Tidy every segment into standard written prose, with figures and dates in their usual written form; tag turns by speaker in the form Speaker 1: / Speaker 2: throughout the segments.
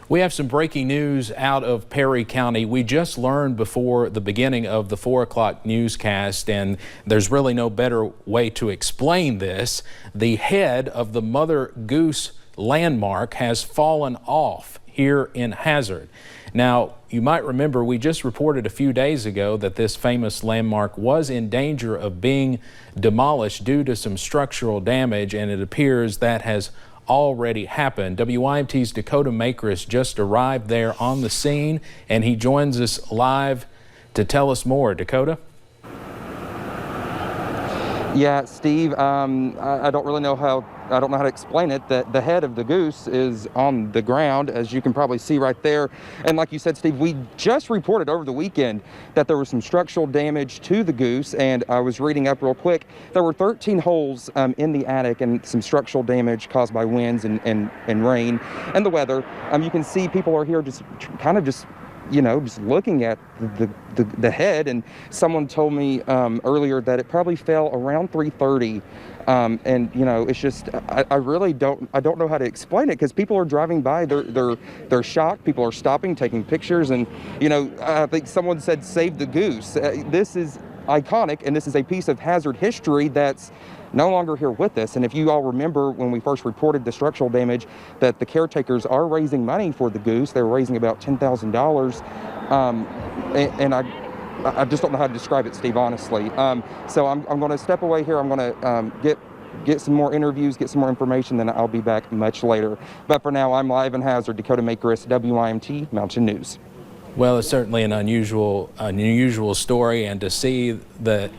Speaker 1: We have some breaking news out of Perry County. We just learned before the beginning of the 4 o'clock newscast, and there's really no better way to explain this. The head of the Mother Goose landmark has fallen off here in Hazard. Now, you might remember we just reported a few days ago that this famous landmark was in danger of being demolished due to some structural damage, and it appears that has already happened. WYMT's Dakota Makres just arrived there on the scene, and he joins us live to tell us more. Dakota?
Speaker 2: Yeah, Steve, I don't really know how to explain it. That the head of the goose is on the ground, as you can probably see right there. And like you said, Steve, we just reported over the weekend that there was some structural damage to the goose. And I was reading up real quick. There were 13 holes in the attic and some structural damage caused by winds and rain and the weather. You can see people are here just looking at the head, and someone told me earlier that it probably fell around 3:30, and it's just I really don't know how to explain it, because people are driving by, they're shocked, people are stopping, taking pictures, and I think someone said save the goose. This is iconic, and this is a piece of Hazard history that's no longer here with us. And if you all remember when we first reported the structural damage, that the caretakers are raising money for the goose. They're raising about $10,000, and I just don't know how to describe it, Steve, honestly. So I'm going to step away here. I'm going to get some more interviews, get some more information, then I'll be back much later. But for now, I'm live in Hazard. Dakota Makres, WYMT Mountain News.
Speaker 1: Well, it's certainly an unusual story, and to see that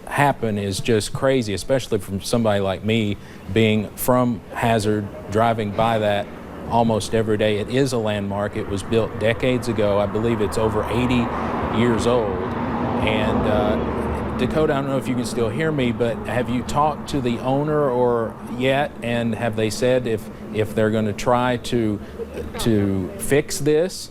Speaker 1: happen is just crazy, especially from somebody like me, being from Hazard, driving by that almost every day. It is a landmark. It was built decades ago. I believe it's over 80 years old. And Dakota, I don't know if you can still hear me, but have you talked to the owner or yet, and have they said if they're going to try to fix this?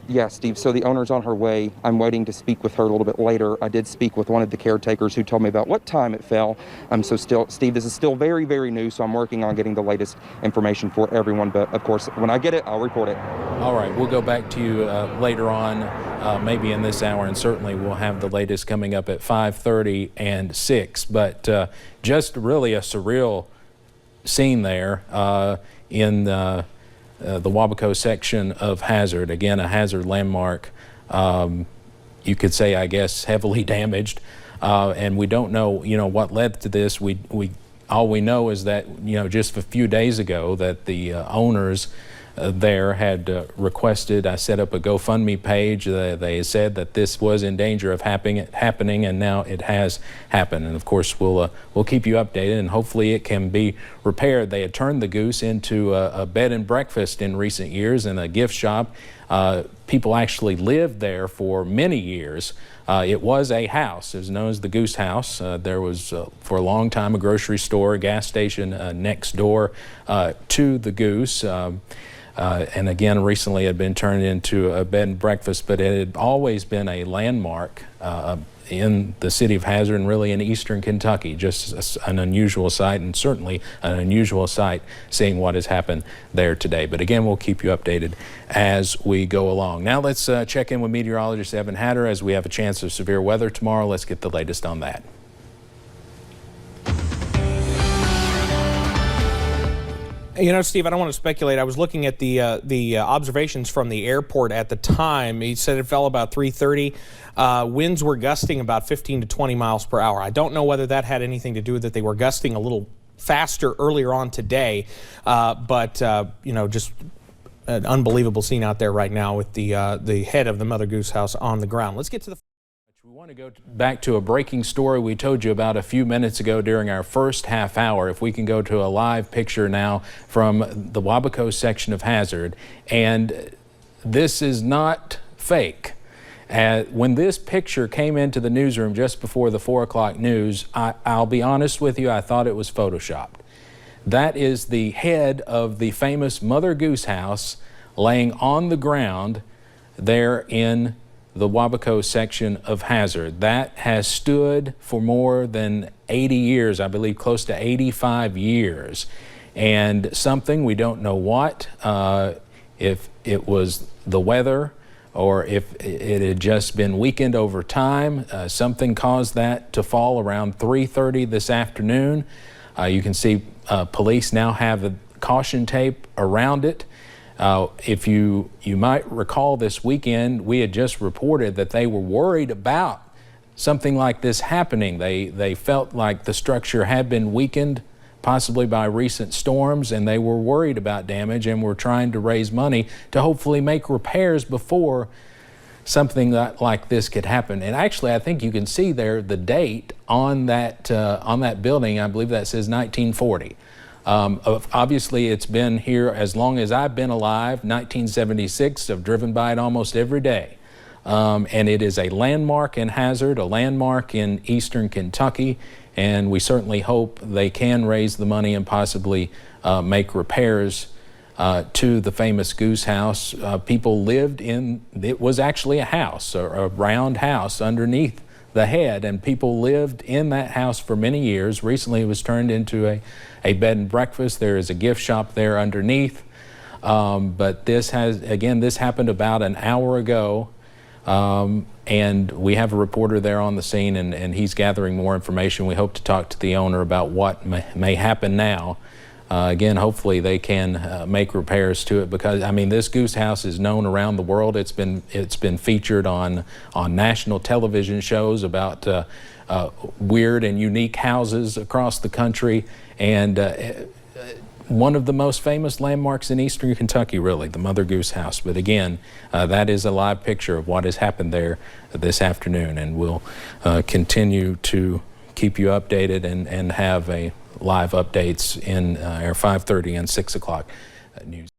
Speaker 1: Yeah, Steve, so the owner's on her way. I'm waiting to speak with her a little bit later. I did speak with one of the caretakers who told me about what time it fell. So still, Steve, this is still very, very new, so I'm working on getting the latest information for everyone. But of course, when I get it, I'll report it. All right, we'll go back to you later on, maybe in this hour, and certainly we'll have the latest coming up at 5:30 and 6. But just really a surreal scene there in the Wabaco section of Hazard. Again, a Hazard landmark, you could say, I guess, heavily damaged, and we don't know, what led to this. All we know is that, just a few days ago, that the owners there had requested I set up a GoFundMe page. They said that this was in danger of happening, and now it has happened. And of course, we'll keep you updated, and hopefully it can be repaired. They had turned the goose into a bed and breakfast in recent years and a gift shop. People actually lived there for many years. It was a house. It was known as the Goose House. There was, for a long time, a grocery store, a gas station next door to the Goose. And again, recently it had been turned into a bed and breakfast, but it had always been a landmark in the city of Hazard and really in eastern Kentucky. Just an unusual sight, and certainly an unusual sight seeing what has happened there today. But again, we'll keep you updated as we go along. Now let's check in with meteorologist Evan Hatter as we have a chance of severe weather tomorrow. Let's get the latest on that.
Speaker 3: Steve, I don't want to speculate. I was looking at the observations from the airport at the time. He said it fell about 3:30. Winds were gusting about 15 to 20 miles per hour. I don't know whether that had anything to do with that. They were gusting a little faster earlier on today, but just an unbelievable scene out there right now with the head of the Mother Goose House on the ground. Let's get to the...
Speaker 1: We want to go back to a breaking story we told you about a few minutes ago during our first half hour. If we can go to a live picture now from the Wabaco section of Hazard. And this is not fake. When this picture came into the newsroom just before the 4 o'clock news, I'll be honest with you, I thought it was photoshopped. That is the head of the famous Mother Goose House laying on the ground there in the Wabaco section of Hazard. That has stood for more than 80 years, I believe close to 85 years.
Speaker 4: and something, we don't know what, if it was the weather or if it had just been weakened over time. Something caused that to fall around 3:30 this afternoon. You can see police now have a caution tape around it. If you might recall, this weekend we had just reported that they were worried about something like this happening. They felt like the structure had been weakened possibly by recent storms, and they were worried about damage and were trying to raise money to hopefully make repairs before something like this could happen. And actually, I think you can see there the date on that building. I believe that says 1940. Obviously, it's been here as long as I've been alive. 1976. I've driven by it almost every day. And it is a landmark in Hazard, a landmark in eastern Kentucky, and we certainly hope they can raise the money and possibly make repairs to the famous Goose House. People lived in, it was actually a house, a round house underneath the head, and people lived in that house for many years. Recently it was turned into a bed and breakfast. There is a gift shop there underneath. But this happened about an hour ago. And we have a reporter there on the scene, and he's gathering more information. We hope to talk to the owner about what may happen now. Again, hopefully they can make repairs to it, because I mean, this Goose House is known around the world. It's been featured on national television shows about weird and unique houses across the country, and one of the most famous landmarks in eastern Kentucky, really, the Mother Goose House. But again, that is a live picture of what has happened there this afternoon, and we'll continue to keep you updated and have a live updates in our 5:30 and 6 o'clock news.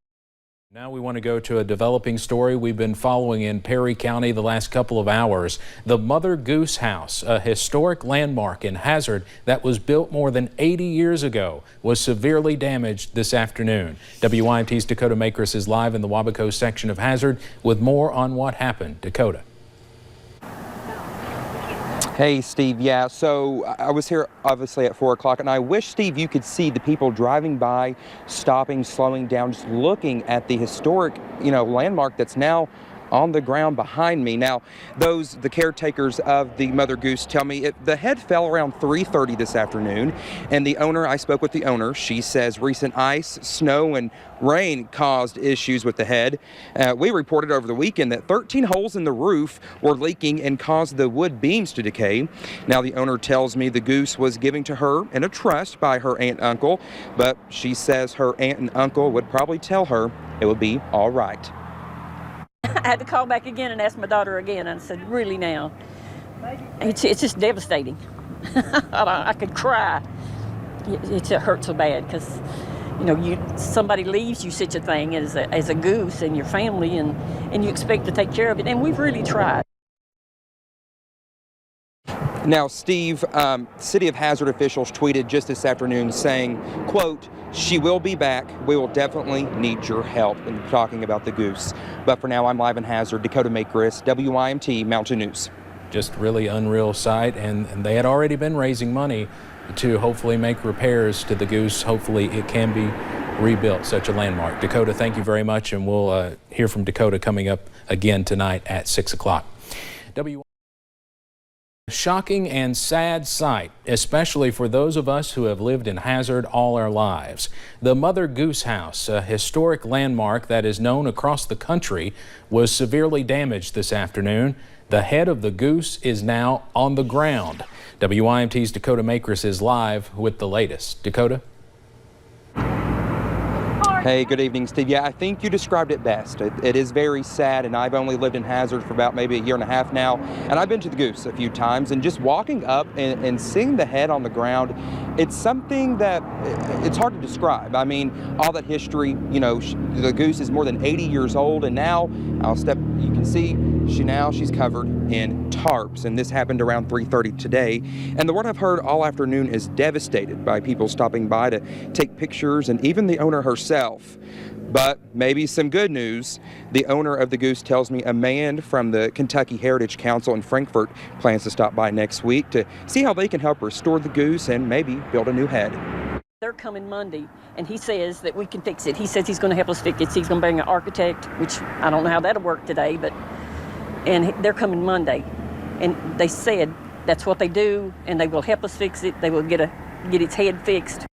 Speaker 4: Now we want to go to a developing story we've been following in Perry County the last couple of hours. The Mother Goose House, a historic landmark in Hazard that was built more than 80 years ago, was severely damaged this afternoon. WYMT's Dakota Makres is live in the Wabaco section of Hazard with more on what happened. Dakota.
Speaker 2: Hey, Steve. Yeah, so I was here obviously at 4 o'clock, and I wish, Steve, you could see the people driving by, stopping, slowing down, just looking at the historic, landmark that's now on the ground behind me. Now, the caretakers of the Mother Goose tell me the head fell around 3:30 this afternoon, and I spoke with the owner. She says recent ice, snow, and rain caused issues with the head. We reported over the weekend that 13 holes in the roof were leaking and caused the wood beams to decay. Now, the owner tells me the goose was given to her in a trust by her aunt and uncle, but she says her aunt and uncle would probably tell her it would be all right.
Speaker 5: I had to call back again and ask my daughter again. I said, really now? It's just devastating. I could cry. It hurt so bad because, somebody leaves you such a thing as a goose and your family, and you expect to take care of it. And we've really tried.
Speaker 2: Now, Steve, City of Hazard officials tweeted just this afternoon saying, quote, "She will be back. We will definitely need your help," in talking about the goose. But for now, I'm live in Hazard. Dakota Makres, WYMT Mountain News.
Speaker 4: Just really unreal sight, and they had already been raising money to hopefully make repairs to the goose. Hopefully it can be rebuilt, such a landmark. Dakota, thank you very much, and we'll hear from Dakota coming up again tonight at 6 o'clock. Shocking and sad sight, especially for those of us who have lived in Hazard all our lives. The Mother Goose House, a historic landmark that is known across the country, was severely damaged this afternoon. The head of the goose is now on the ground. WYMT's Dakota Makres is live with the latest. Dakota?
Speaker 2: Hey, good evening, Steve. Yeah, I think you described it best. It is very sad, and I've only lived in Hazard for about maybe a year and a half now, and I've been to the Goose a few times, and just walking up and seeing the head on the ground, it's something that it's hard to describe. I mean, all that history, the Goose is more than 80 years old, and now, you can see, she's covered in tarps, and this happened around 3:30 today, and the word I've heard all afternoon is devastated by people stopping by to take pictures, and even the owner herself. But maybe some good news. The owner of the goose tells me a man from the Kentucky Heritage Council in Frankfort plans to stop by next week to see how they can help restore the goose and maybe build a new head.
Speaker 5: They're coming Monday, and he says that we can fix it. He says he's going to help us fix it. He's going to bring an architect, which I don't know how that'll work today, and they're coming Monday. And they said that's what they do, and they will help us fix it. They will get its head fixed.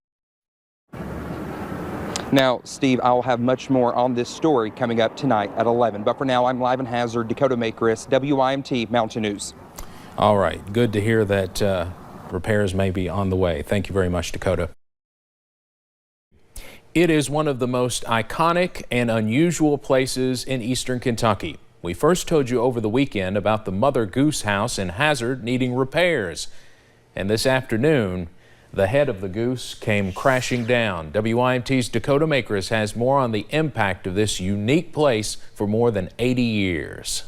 Speaker 1: Now, Steve, I'll have much more on this story coming up tonight at 11. But for now, I'm live in Hazard, Dakota Makres, WYMT Mountain News.
Speaker 4: All right. Good to hear that repairs may be on the way. Thank you very much, Dakota. It is one of the most iconic and unusual places in eastern Kentucky. We first told you over the weekend about the Mother Goose House in Hazard needing repairs. And this afternoon, the head of the goose came crashing down. WYMT's Dakota Makres has more on the impact of this unique place for more than 80 years.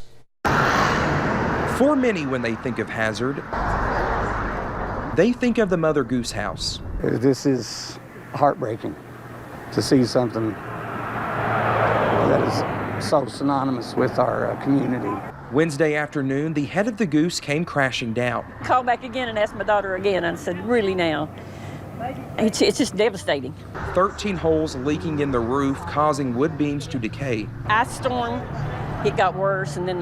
Speaker 1: For many, when they think of Hazard, they think of the Mother Goose House.
Speaker 6: This is heartbreaking to see something that is so synonymous with our community.
Speaker 1: Wednesday afternoon, the head of the goose came crashing down.
Speaker 5: Called back again and asked my daughter again, and I said, really now? It's just devastating.
Speaker 1: 13 holes leaking in the roof, causing wood beams to decay.
Speaker 5: Ice storm, it got worse, and then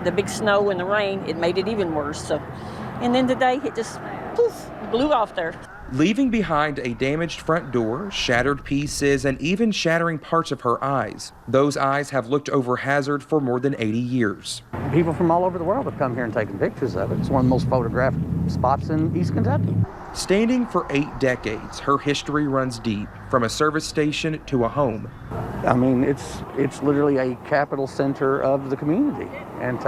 Speaker 5: the big snow and the rain, it made it even worse. And then today, it just poof, blew off there.
Speaker 1: Leaving behind a damaged front door, shattered pieces, and even shattering parts of her eyes. Those eyes have looked over Hazard for more than 80 years.
Speaker 6: People from all over the world have come here and taken pictures of it. It's one of the most photographed spots in East Kentucky.
Speaker 1: Standing for 8 decades, her history runs deep, from a service station to a home.
Speaker 6: I mean, it's literally a capital center of the community, and to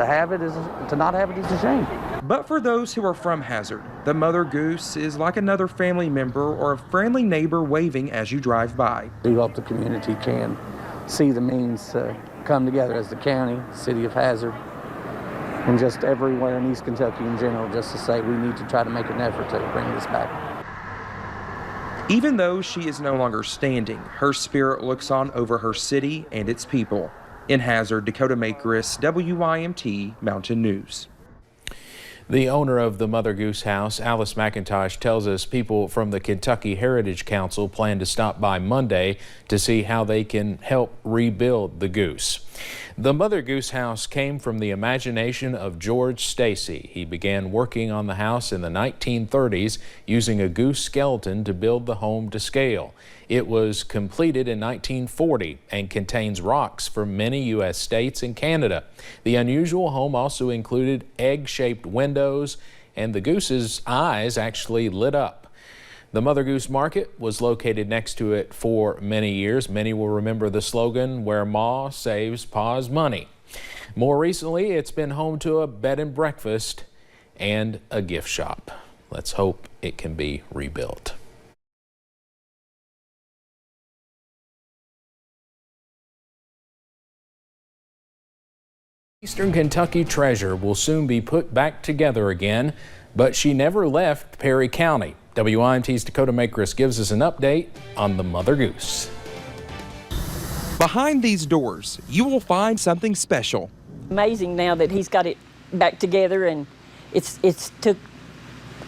Speaker 6: not have it is a shame.
Speaker 1: But for those who are from Hazard, the Mother Goose is like another family member or a friendly neighbor waving as you drive by.
Speaker 6: We hope the community can see the means to come together as the county, city of Hazard, and just everywhere in East Kentucky in general, just to say we need to try to make an effort to bring this back.
Speaker 1: Even though she is no longer standing, her spirit looks on over her city and its people. In Hazard, Dakota Makres, WYMT Mountain News.
Speaker 4: The owner of the Mother Goose House, Alice McIntosh, tells us people from the Kentucky Heritage Council plan to stop by Monday to see how they can help rebuild the goose. The Mother Goose House came from the imagination of George Stacy. He began working on the house in the 1930s using a goose skeleton to build the home to scale. It was completed in 1940 and contains rocks from many U.S. states and Canada. The unusual home also included egg-shaped windows, and the goose's eyes actually lit up. The Mother Goose Market was located next to it for many years. Many will remember the slogan, "Where Ma saves Pa's money." More recently, it's been home to a bed and breakfast and a gift shop. Let's hope it can be rebuilt. Eastern Kentucky treasure will soon be put back together again, but she never left Perry County. WYMT's Dakota Makres gives us an update on the Mother Goose.
Speaker 1: Behind these doors, you will find something special.
Speaker 5: Amazing now that he's got it back together, and it's took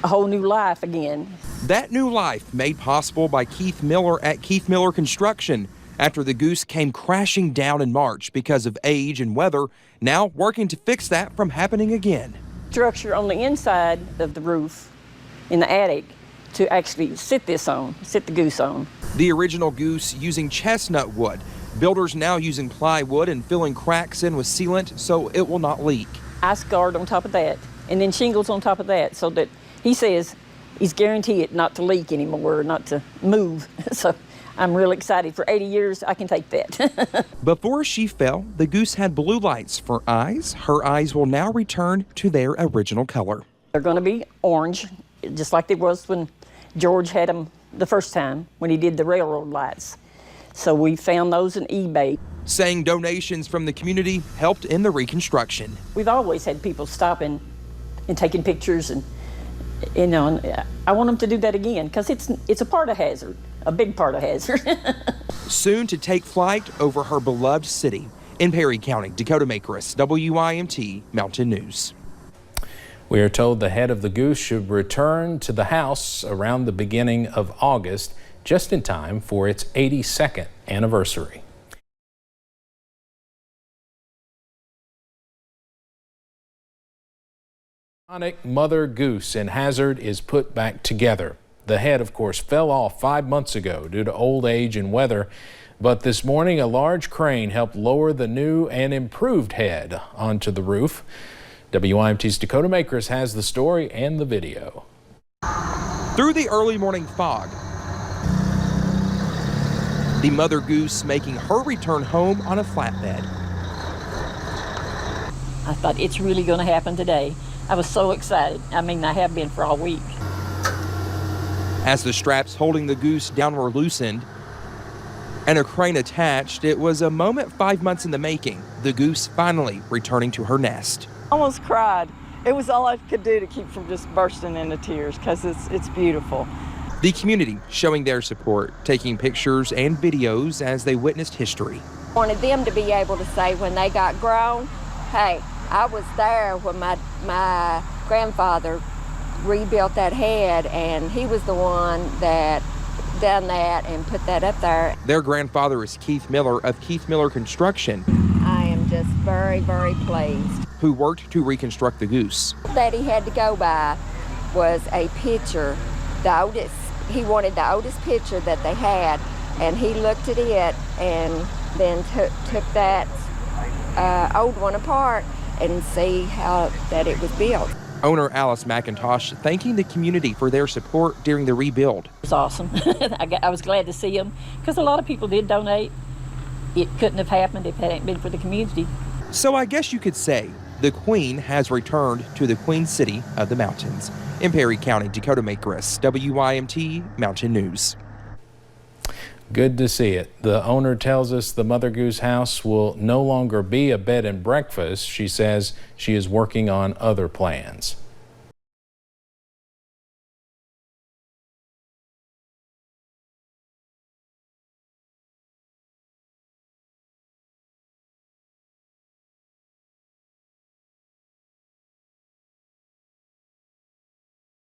Speaker 5: a whole new life again.
Speaker 1: That new life made possible by Keith Miller at Keith Miller Construction. After the goose came crashing down in March because of age and weather, now working to fix that from happening again.
Speaker 5: Structure on the inside of the roof in the attic to actually sit the goose on.
Speaker 1: The original goose using chestnut wood. Builders now using plywood and filling cracks in with sealant so it will not leak.
Speaker 5: Ice guard on top of that, and then shingles on top of that, so that he says he's guaranteed not to leak anymore, not to move. So I'm real excited. For 80 years, I can take that.
Speaker 1: Before she fell, the goose had blue lights for eyes. Her eyes will now return to their original color.
Speaker 5: They're going to be orange, just like they was when George had them the first time, when he did the railroad lights. So we found those on eBay.
Speaker 1: Saying donations from the community helped in the reconstruction.
Speaker 5: We've always had people stopping and taking pictures, and you know, and I want them to do that again because it's a part of Hazard, a big part of Hazard.
Speaker 1: Soon to take flight over her beloved city. In Perry County, Dakota Makres, WYMT Mountain News.
Speaker 4: We are told the head of the goose should return to the house around the beginning of August, just in time for its 82nd anniversary. Mother Goose in Hazard is put back together. The head, of course, fell off 5 months ago due to old age and weather, but this morning a large crane helped lower the new and improved head onto the roof. WYMT's Dakota Makres has the story and the video.
Speaker 2: Through the early morning fog, the Mother Goose making her return home on a flatbed.
Speaker 5: I thought it's really going to happen today. I was so excited. I mean, I have been for all week.
Speaker 2: As the straps holding the goose down were loosened and a crane attached, it was a moment 5 months in the making. The goose finally returning to her nest.
Speaker 7: Almost cried. It was all I could do to keep from just bursting into tears because it's beautiful.
Speaker 2: The community showing their support, taking pictures and videos as they witnessed history.
Speaker 8: Wanted them to be able to say when they got grown, hey, I was there when my grandfather rebuilt that head, and he was the one that done that and put that up there.
Speaker 2: Their grandfather is Keith Miller of Keith Miller Construction.
Speaker 8: I am just very, very pleased.
Speaker 2: Who worked to reconstruct the goose.
Speaker 8: That he had to go by was a picture, the oldest. He wanted the oldest picture that they had, and he looked at it and then took that old one apart and see how that it was built.
Speaker 2: Owner Alice McIntosh thanking the community for their support during the rebuild.
Speaker 5: It was awesome. I was glad to see them because a lot of people did donate. It couldn't have happened if it hadn't been for the community.
Speaker 2: So I guess you could say the Queen has returned to the Queen City of the Mountains. In Perry County, Dakota Makres, WYMT Mountain News.
Speaker 4: Good to see it. The owner tells us the Mother Goose house will no longer be a bed and breakfast. She says she is working on other plans.